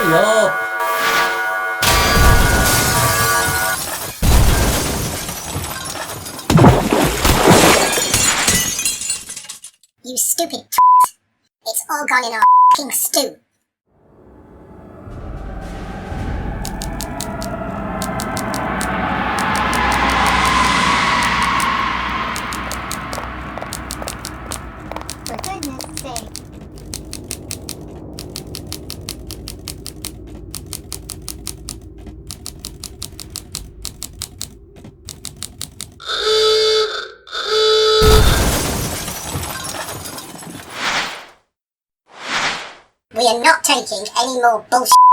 Hurry up! You stupid It's all gone in our f***ing stew. For goodness sake. We are not taking any more bullshit.